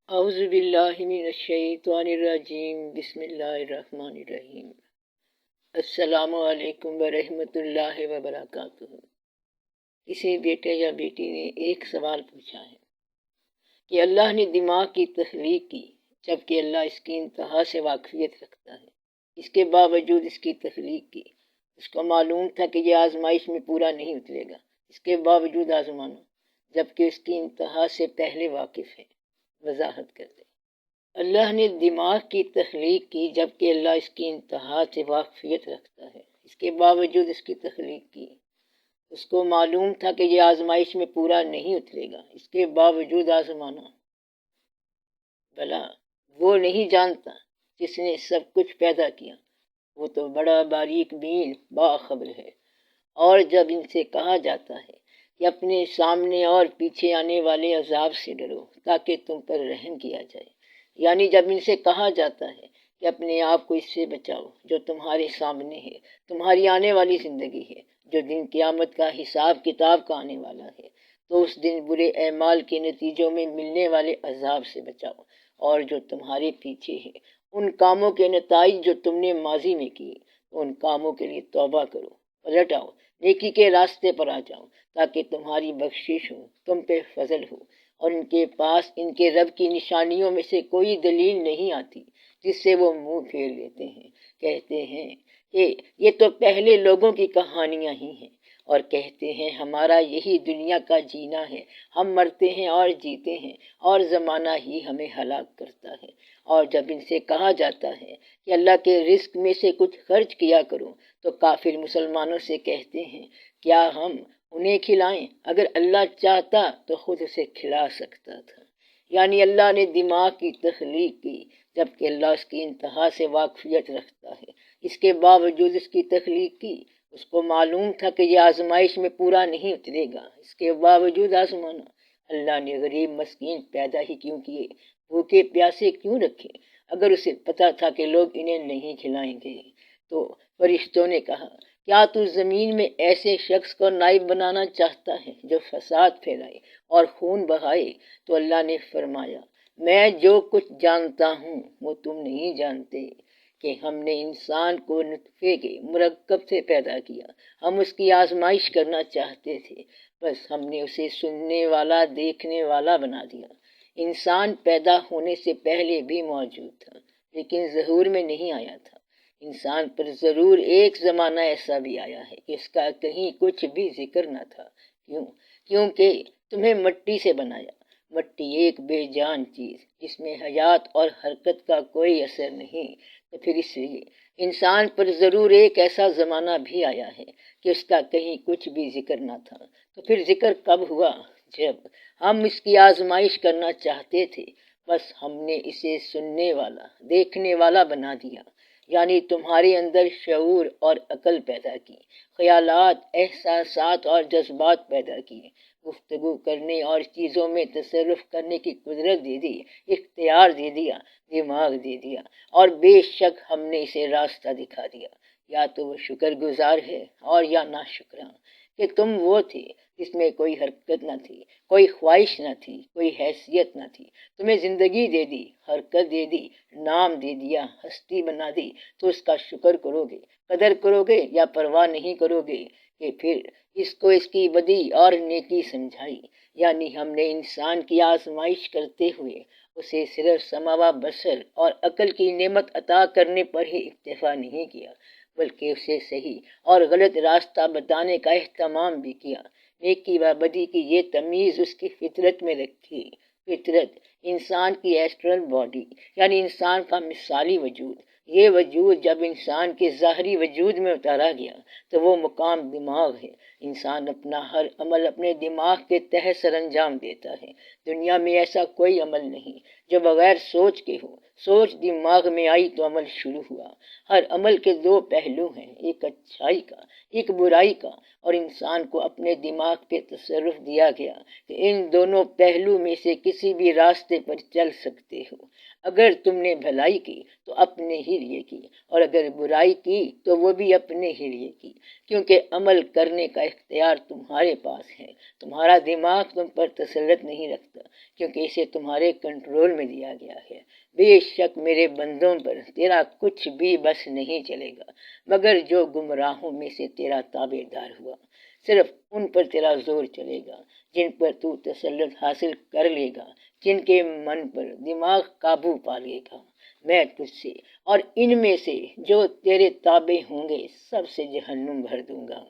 اعوذ باللہ من الشیطان الرجیم، بسم اللہ الرحمن الرحیم۔ السلام علیکم ورحمۃ اللہ وبرکاتہ۔ کسی بیٹے یا بیٹی نے ایک سوال پوچھا ہے کہ اللہ نے دماغ کی تخلیق کی جبکہ اللہ اس کی انتہا سے واقفیت رکھتا ہے، اس کے باوجود اس کی تخلیق کی۔ اس کو معلوم تھا کہ یہ آزمائش میں پورا نہیں اترے گا، اس کے باوجود آزمانا جبکہ اس کی انتہا سے پہلے واقف ہے۔ وضاحت کر دیں۔ اللہ نے دماغ کی تخلیق کی جبکہ اللہ اس کی انتہا سے واقفیت رکھتا ہے، اس کے باوجود اس کی تخلیق کی۔ اس کو معلوم تھا کہ یہ آزمائش میں پورا نہیں اترے گا، اس کے باوجود آزمانا۔ بھلا وہ نہیں جانتا جس نے سب کچھ پیدا کیا، وہ تو بڑا باریک بین باخبر ہے۔ اور جب ان سے کہا جاتا ہے کہ اپنے سامنے اور پیچھے آنے والے عذاب سے ڈرو تاکہ تم پر رحم کیا جائے، یعنی جب ان سے کہا جاتا ہے کہ اپنے آپ کو اس سے بچاؤ جو تمہارے سامنے ہے، تمہاری آنے والی زندگی ہے، جو دن قیامت کا حساب کتاب کا آنے والا ہے، تو اس دن برے اعمال کے نتیجوں میں ملنے والے عذاب سے بچاؤ، اور جو تمہارے پیچھے ہے ان کاموں کے نتائج جو تم نے ماضی میں کیے، ان کاموں کے لیے توبہ کرو، پلٹ آؤ، نیکی کے راستے پر آ جاؤ تاکہ تمہاری بخشش ہو، تم پہ فضل ہو۔ اور ان کے پاس ان کے رب کی نشانیوں میں سے کوئی دلیل نہیں آتی جس سے وہ منہ پھیر لیتے ہیں، کہتے ہیں کہ یہ تو پہلے لوگوں کی کہانیاں ہی ہیں، اور کہتے ہیں ہمارا یہی دنیا کا جینا ہے، ہم مرتے ہیں اور جیتے ہیں اور زمانہ ہی ہمیں ہلاک کرتا ہے۔ اور جب ان سے کہا جاتا ہے کہ اللہ کے رزق میں سے کچھ خرچ کیا کرو، تو کافر مسلمانوں سے کہتے ہیں کیا ہم انہیں کھلائیں؟ اگر اللہ چاہتا تو خود اسے کھلا سکتا تھا۔ یعنی اللہ نے دماغ کی تخلیق کی جبکہ اللہ اس کی انتہا سے واقفیت رکھتا ہے، اس کے باوجود اس کی تخلیق کی۔ اس کو معلوم تھا کہ یہ آزمائش میں پورا نہیں اترے گا، اس کے باوجود آزمانا۔ اللہ نے غریب مسکین پیدا ہی کیوں کیے، بھوکے پیاسے کیوں رکھے؟ اگر اسے پتا تھا کہ لوگ انہیں نہیں کھلائیں گے تو فرشتوں نے کہا کیا تو زمین میں ایسے شخص کو نائب بنانا چاہتا ہے جو فساد پھیلائے اور خون بہائے؟ تو اللہ نے فرمایا میں جو کچھ جانتا ہوں وہ تم نہیں جانتے، کہ ہم نے انسان کو نطفے کے مرکب سے پیدا کیا، ہم اس کی آزمائش کرنا چاہتے تھے، بس ہم نے اسے سننے والا دیکھنے والا بنا دیا۔ انسان پیدا ہونے سے پہلے بھی موجود تھا لیکن ظہور میں نہیں آیا تھا۔ انسان پر ضرور ایک زمانہ ایسا بھی آیا ہے کہ اس کا کہیں کچھ بھی ذکر نہ تھا۔ کیونکہ تمہیں مٹی سے بنایا، مٹی ایک بے جان چیز جس میں حیات اور حرکت کا کوئی اثر نہیں، تو پھر اس لیے انسان پر ضرور ایک ایسا زمانہ بھی آیا ہے کہ اس کا کہیں کچھ بھی ذکر نہ تھا۔ تو پھر ذکر کب ہوا؟ جب ہم اس کی آزمائش کرنا چاہتے تھے، بس ہم نے اسے سننے والا دیکھنے والا بنا دیا، یعنی تمہارے اندر شعور اور عقل پیدا کی، خیالات، احساسات اور جذبات پیدا کیے، گفتگو کرنے اور چیزوں میں تصرف کرنے کی قدرت دے دی، اختیار دے دیا، دماغ دے دیا، اور بے شک ہم نے اسے راستہ دکھا دیا۔ یا تو وہ شکر گزار ہے اور یا ناشکراں کہ تم وہ تھے جس میں کوئی حرکت نہ تھی، کوئی خواہش نہ تھی، کوئی حیثیت نہ تھی، تمہیں زندگی دے دی، حرکت دے دی، نام دے دیا، ہستی بنا دی، تو اس کا شکر کرو گے، قدر کرو گے، یا پرواہ نہیں کرو گے کہ پھر اس کو اس کی بدی اور نیکی سمجھائی؟ یعنی ہم نے انسان کی آزمائش کرتے ہوئے اسے صرف سمع و بصر اور عقل کی نعمت عطا کرنے پر ہی اکتفا نہیں کیا، بلکہ اسے صحیح اور غلط راستہ بتانے کا اہتمام بھی کیا، نیکی و بدی کی یہ تمیز اس کی فطرت میں رکھی۔ فطرت انسان کی ایسٹرل باڈی، یعنی انسان کا مثالی وجود، یہ وجود جب انسان کے ظاہری وجود میں اتارا گیا تو وہ مقام دماغ ہے۔ انسان اپنا ہر عمل اپنے دماغ کے تحت سر انجام دیتا ہے۔ دنیا میں ایسا کوئی عمل نہیں جو بغیر سوچ کے ہو، سوچ دماغ میں آئی تو عمل شروع ہوا۔ ہر عمل کے دو پہلو ہیں، ایک اچھائی کا، ایک برائی کا، اور انسان کو اپنے دماغ پہ تصرف دیا گیا کہ ان دونوں پہلو میں سے کسی بھی راستے پر چل سکتے ہو۔ اگر تم نے بھلائی کی تو اپنے ہی لیے کی، اور اگر برائی کی تو وہ بھی اپنے ہی لیے کی، کیونکہ عمل کرنے کا اختیار تمہارے پاس ہے۔ تمہارا دماغ تم پر تسلط نہیں رکھتا، کیونکہ اسے تمہارے کنٹرول میں دیا گیا ہے۔ بے شک میرے بندوں پر تیرا کچھ بھی بس نہیں چلے گا، مگر جو گمراہوں میں سے تیرا تابع دار ہوا۔ صرف ان پر تیرا زور چلے گا جن پر تو تسلط حاصل کر لے گا، جن کے من پر دماغ قابو پا لے گا۔ میں تجھ سے اور ان میں سے جو تیرے تابع ہوں گے سب سے جہنم بھر دوں گا۔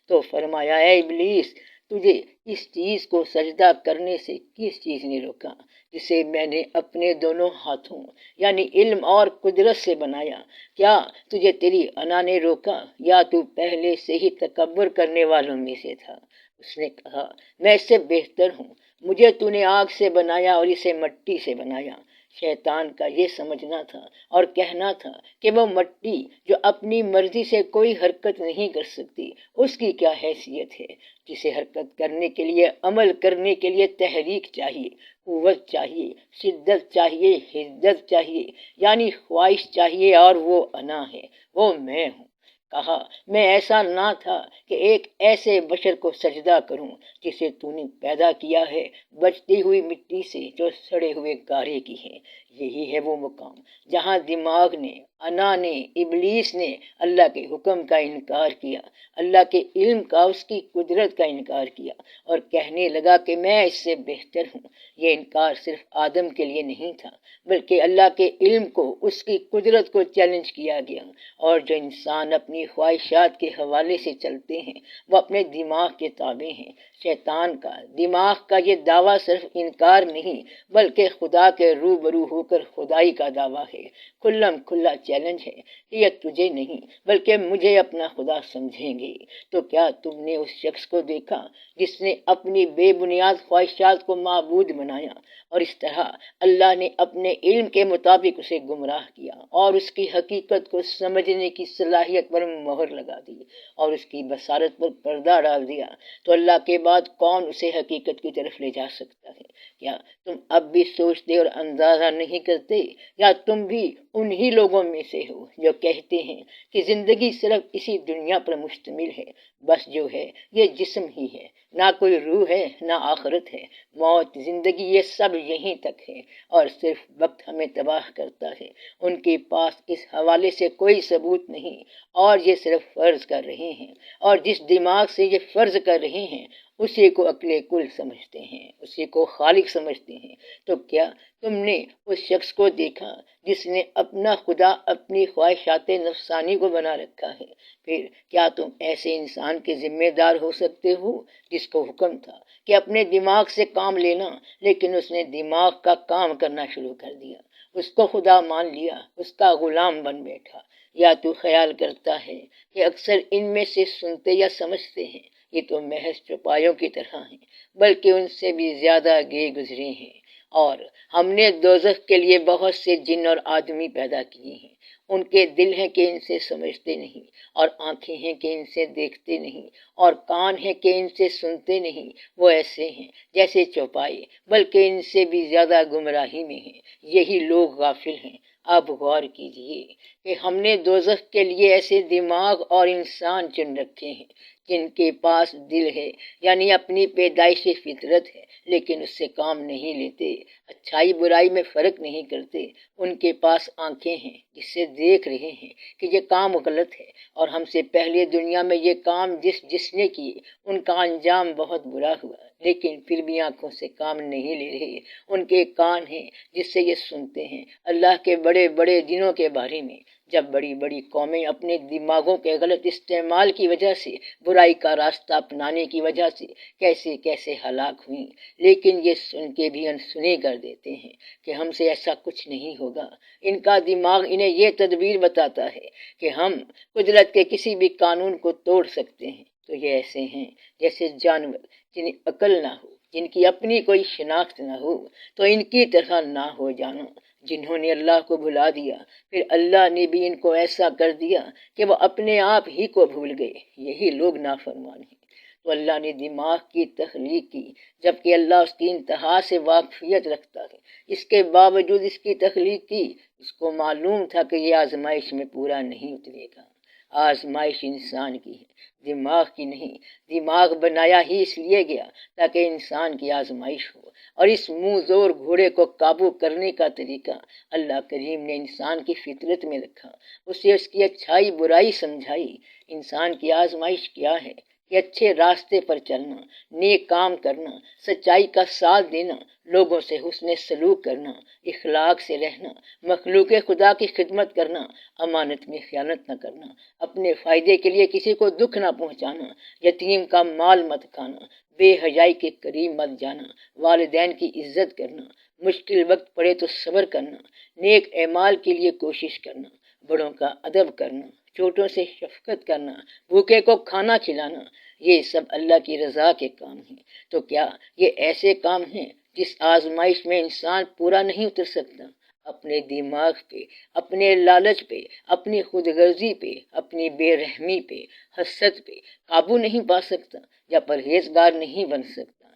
تو فرمایا، اے ابلیس، تجھے اس چیز کو سجدہ کرنے سے کس چیز نے روکا جسے میں نے اپنے دونوں ہاتھوں یعنی علم اور قدرت سے بنایا؟ کیا تجھے تیری انا نے روکا، یا تو پہلے سے ہی تکبر کرنے والوں میں سے تھا؟ اس نے کہا، میں اس سے بہتر ہوں، مجھے تو نے آگ سے بنایا اور اسے مٹی سے بنایا۔ شیطان کا یہ سمجھنا تھا اور کہنا تھا کہ وہ مٹی جو اپنی مرضی سے کوئی حرکت نہیں کر سکتی، اس کی کیا حیثیت ہے؟ جسے حرکت کرنے کے لیے، عمل کرنے کے لیے تحریک چاہیے، قوت چاہیے، شدت چاہیے، حدت چاہیے، یعنی خواہش چاہیے، اور وہ انا ہے، وہ میں ہوں۔ کہا، میں ایسا نہ تھا کہ ایک ایسے بشر کو سجدہ کروں جسے تو نے پیدا کیا ہے بچتی ہوئی مٹی سے جو سڑے ہوئے گارے کی ہے۔ یہی ہے وہ مقام جہاں دماغ نے، انا نے، ابلیس نے اللہ کے حکم کا انکار کیا، اللہ کے علم کا، اس کی قدرت کا انکار کیا، اور کہنے لگا کہ میں اس سے بہتر ہوں۔ یہ انکار صرف آدم کے لیے نہیں تھا، بلکہ اللہ کے علم کو، اس کی قدرت کو چیلنج کیا گیا۔ اور جو انسان اپنی خواہشات کے حوالے سے چلتے ہیں وہ اپنے دماغ کے تابع ہیں۔ شیطان کا، دماغ کا یہ دعویٰ صرف انکار نہیں بلکہ خدا کے روبرو ہو کر خدائی کا دعویٰ ہے۔ کھلم کھلا چیلنج ہے کہ یہ تجھے نہیں بلکہ مجھے اپنا خدا سمجھیں گے۔ تو کیا تم نے اس شخص کو دیکھا جس نے اپنی بے بنیاد خواہشات کو معبود بنایا، اور اس طرح اللہ نے اپنے علم کے مطابق اسے گمراہ کیا اور اس کی حقیقت کو سمجھنے کی صلاحیت پر مہر لگا دی اور اس کی بصارت پر پردہ ڈال دیا؟ تو اللہ کے بعد کون اسے حقیقت کی طرف لے جا سکتا ہے؟ کیا تم اب بھی سوچتے اور اندازہ نہیں کرتے، یا تم بھی انہی لوگوں میں سے ہو جو کہتے ہیں کہ زندگی صرف اسی دنیا پر مشتمل ہے، بس جو ہے یہ جسم ہی ہے، نہ کوئی روح ہے نہ آخرت ہے، موت، زندگی، یہ سب یہیں تک ہے، اور صرف وقت ہمیں تباہ کرتا ہے۔ ان کے پاس اس حوالے سے کوئی ثبوت نہیں، اور یہ صرف فرض کر رہے ہیں، اور جس دماغ سے یہ فرض کر رہے ہیں اسی کو عقل کل سمجھتے ہیں، اسی کو خالق سمجھتے ہیں۔ تو کیا تم نے اس شخص کو دیکھا جس نے اپنا خدا اپنی خواہشات نفسانی کو بنا رکھا ہے؟ پھر کیا تم ایسے انسان کے ذمہ دار ہو سکتے ہو جس کو حکم تھا کہ اپنے دماغ سے کام لینا، لیکن اس نے دماغ کا کام کرنا شروع کر دیا، اس کو خدا مان لیا، اس کا غلام بن بیٹھا؟ یا تو خیال کرتا ہے کہ اکثر ان میں سے سنتے یا سمجھتے ہیں؟ یہ تو محض چوپایوں کی طرح ہیں، بلکہ ان سے بھی زیادہ گئے گزرے ہیں۔ اور ہم نے دوزخ کے لیے بہت سے جن اور آدمی پیدا کیے ہیں، ان کے دل ہیں کہ ان سے سمجھتے نہیں، اور آنکھیں ہیں کہ ان سے دیکھتے نہیں، اور کان ہیں کہ ان سے سنتے نہیں۔ وہ ایسے ہیں جیسے چوپائے، بلکہ ان سے بھی زیادہ گمراہی میں ہیں۔ یہی لوگ غافل ہیں۔ اب غور کیجئے کہ ہم نے دوزخ کے لیے ایسے دماغ اور انسان چن رکھے ہیں جن کے پاس دل ہے، یعنی اپنی پیدائشی فطرت ہے، لیکن اس سے کام نہیں لیتے، اچھائی برائی میں فرق نہیں کرتے۔ ان کے پاس آنکھیں ہیں جس سے دیکھ رہے ہیں کہ یہ کام غلط ہے، اور ہم سے پہلے دنیا میں یہ کام جس نے کیے ان کا انجام بہت برا ہوا، لیکن پھر بھی آنکھوں سے کام نہیں لے رہے۔ ان کے کان ہیں جس سے یہ سنتے ہیں اللہ کے بڑے بڑے دنوں کے بارے میں، جب بڑی بڑی قومیں اپنے دماغوں کے غلط استعمال کی وجہ سے، برائی کا راستہ اپنانے کی وجہ سے کیسے کیسے ہلاک ہوئیں، لیکن یہ سن کے بھی انسنے کر دیتے ہیں کہ ہم سے ایسا کچھ نہیں ہوگا۔ ان کا دماغ انہیں یہ تدبیر بتاتا ہے کہ ہم قدرت کے کسی بھی قانون کو توڑ سکتے ہیں۔ تو یہ ایسے ہیں جیسے جانور جنہیں عقل نہ ہو، جن کی اپنی کوئی شناخت نہ ہو، تو ان کی طرح نہ ہو جانا۔ جنہوں نے اللہ کو بھلا دیا، پھر اللہ نے بھی ان کو ایسا کر دیا کہ وہ اپنے آپ ہی کو بھول گئے۔ یہی لوگ نافرمان ہیں۔ تو اللہ نے دماغ کی تخلیق کی، جبکہ اللہ اس کی انتہا سے واقفیت رکھتا ہے۔ اس کے باوجود اس کی تخلیق کی، اس کو معلوم تھا کہ یہ آزمائش میں پورا نہیں اترے گا۔ آزمائش انسان کی ہے، دماغ کی نہیں۔ دماغ بنایا ہی اس لیے گیا تاکہ انسان کی آزمائش ہو، اور اس منہ زور گھوڑے کو قابو کرنے کا طریقہ اللہ کریم نے انسان کی فطرت میں رکھا، اسے اس کی اچھائی برائی سمجھائی۔ انسان کی آزمائش کیا ہے کہ اچھے راستے پر چلنا، نیک کام کرنا، سچائی کا ساتھ دینا، لوگوں سے حسن سلوک کرنا، اخلاق سے رہنا، مخلوق خدا کی خدمت کرنا، امانت میں خیانت نہ کرنا، اپنے فائدے کے لیے کسی کو دکھ نہ پہنچانا، یتیم کا مال مت کھانا، بے حیائی کے قریب مت جانا، والدین کی عزت کرنا، مشکل وقت پڑے تو صبر کرنا، نیک اعمال کے لیے کوشش کرنا، بڑوں کا ادب کرنا، چھوٹوں سے شفقت کرنا، بھوکے کو کھانا کھلانا، یہ سب اللہ کی رضا کے کام ہیں۔ تو کیا یہ ایسے کام ہیں جس آزمائش میں انسان پورا نہیں اتر سکتا؟ اپنے دماغ پہ، اپنے لالچ پہ، اپنی خود غرضی پہ، اپنی بے رحمی پہ، حسد پہ قابو نہیں پا سکتا، یا پرہیزگار نہیں بن سکتا؟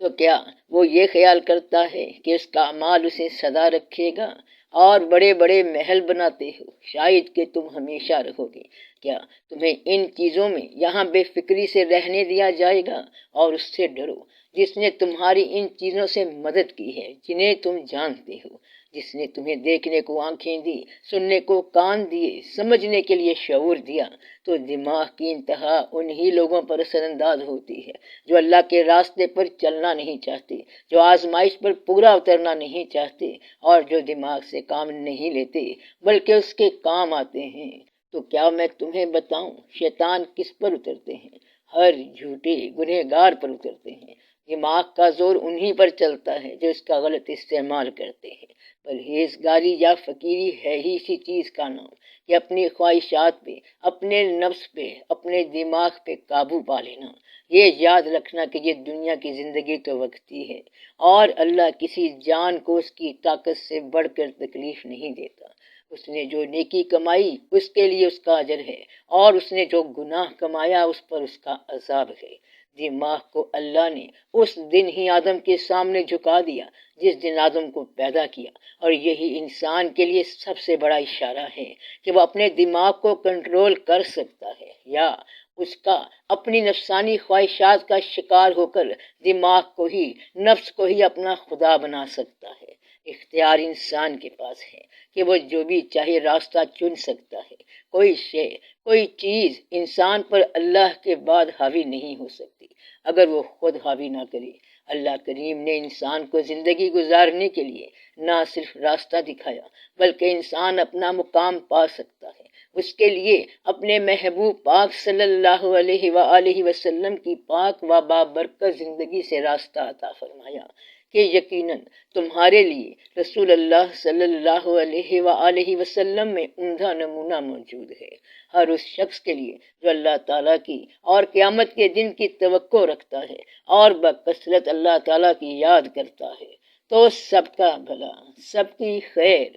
تو کیا وہ یہ خیال کرتا ہے کہ اس کا اعمال اسے سدا رکھے گا؟ اور بڑے بڑے محل بناتے ہو، شاید کہ تم ہمیشہ رہو گے۔ کیا تمہیں ان چیزوں میں یہاں بے فکری سے رہنے دیا جائے گا؟ اور اس سے ڈرو جس نے تمہاری ان چیزوں سے مدد کی ہے جنہیں تم جانتے ہو، جس نے تمہیں دیکھنے کو آنکھیں دی، سننے کو کان دیے، سمجھنے کے لیے شعور دیا۔ تو دماغ کی انتہا انہی لوگوں پر اثر انداز ہوتی ہے جو اللہ کے راستے پر چلنا نہیں چاہتے، جو آزمائش پر پورا اترنا نہیں چاہتے، اور جو دماغ سے کام نہیں لیتے بلکہ اس کے کام آتے ہیں۔ تو کیا میں تمہیں بتاؤں شیطان کس پر اترتے ہیں؟ ہر جھوٹے گنہگار پر اترتے ہیں۔ دماغ کا زور انہی پر چلتا ہے جو اس کا غلط استعمال کرتے ہیں۔ پرہیزگاری یا فقیری ہے ہی اسی چیز کا نام کہ اپنی خواہشات پہ، اپنے نفس پہ، اپنے دماغ پہ قابو پا لینا۔ یہ یاد رکھنا کہ یہ دنیا کی زندگی تو وقتی ہے، اور اللہ کسی جان کو اس کی طاقت سے بڑھ کر تکلیف نہیں دیتا۔ اس نے جو نیکی کمائی اس کے لیے اس کا اجر ہے، اور اس نے جو گناہ کمایا اس پر اس کا عذاب ہے۔ دماغ کو اللہ نے اس دن ہی آدم کے سامنے جھکا دیا جس دن آدم کو پیدا کیا، اور یہی انسان کے لیے سب سے بڑا اشارہ ہے کہ وہ اپنے دماغ کو کنٹرول کر سکتا ہے، یا اس کا اپنی نفسانی خواہشات کا شکار ہو کر دماغ کو ہی، نفس کو ہی اپنا خدا بنا سکتا ہے۔ اختیار انسان کے پاس ہے کہ وہ جو بھی چاہے راستہ چن سکتا ہے۔ کوئی شے، کوئی چیز انسان پر اللہ کے بعد حاوی نہیں ہو سکتی اگر وہ خود حاوی نہ کرے۔ اللہ کریم نے انسان کو زندگی گزارنے کے لیے نہ صرف راستہ دکھایا بلکہ انسان اپنا مقام پا سکتا ہے، اس کے لیے اپنے محبوب پاک صلی اللہ علیہ وآلہ وسلم کی پاک و بابرکت زندگی سے راستہ عطا فرمایا کہ یقیناً تمہارے لیے رسول اللہ صلی اللہ علیہ وآلہ وسلم میں عمدہ نمونہ موجود ہے۔ ہر اس شخص کے لیے جو اللہ تعالیٰ کی اور قیامت کے دن کی توقع رکھتا ہے اور بکثرت اللہ تعالیٰ کی یاد کرتا ہے، تو سب کا بھلا، سب کی خیر۔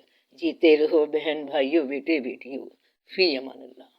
جیتے رہو بہن بھائیوں، بیٹے بیٹیوں، فی امان اللہ۔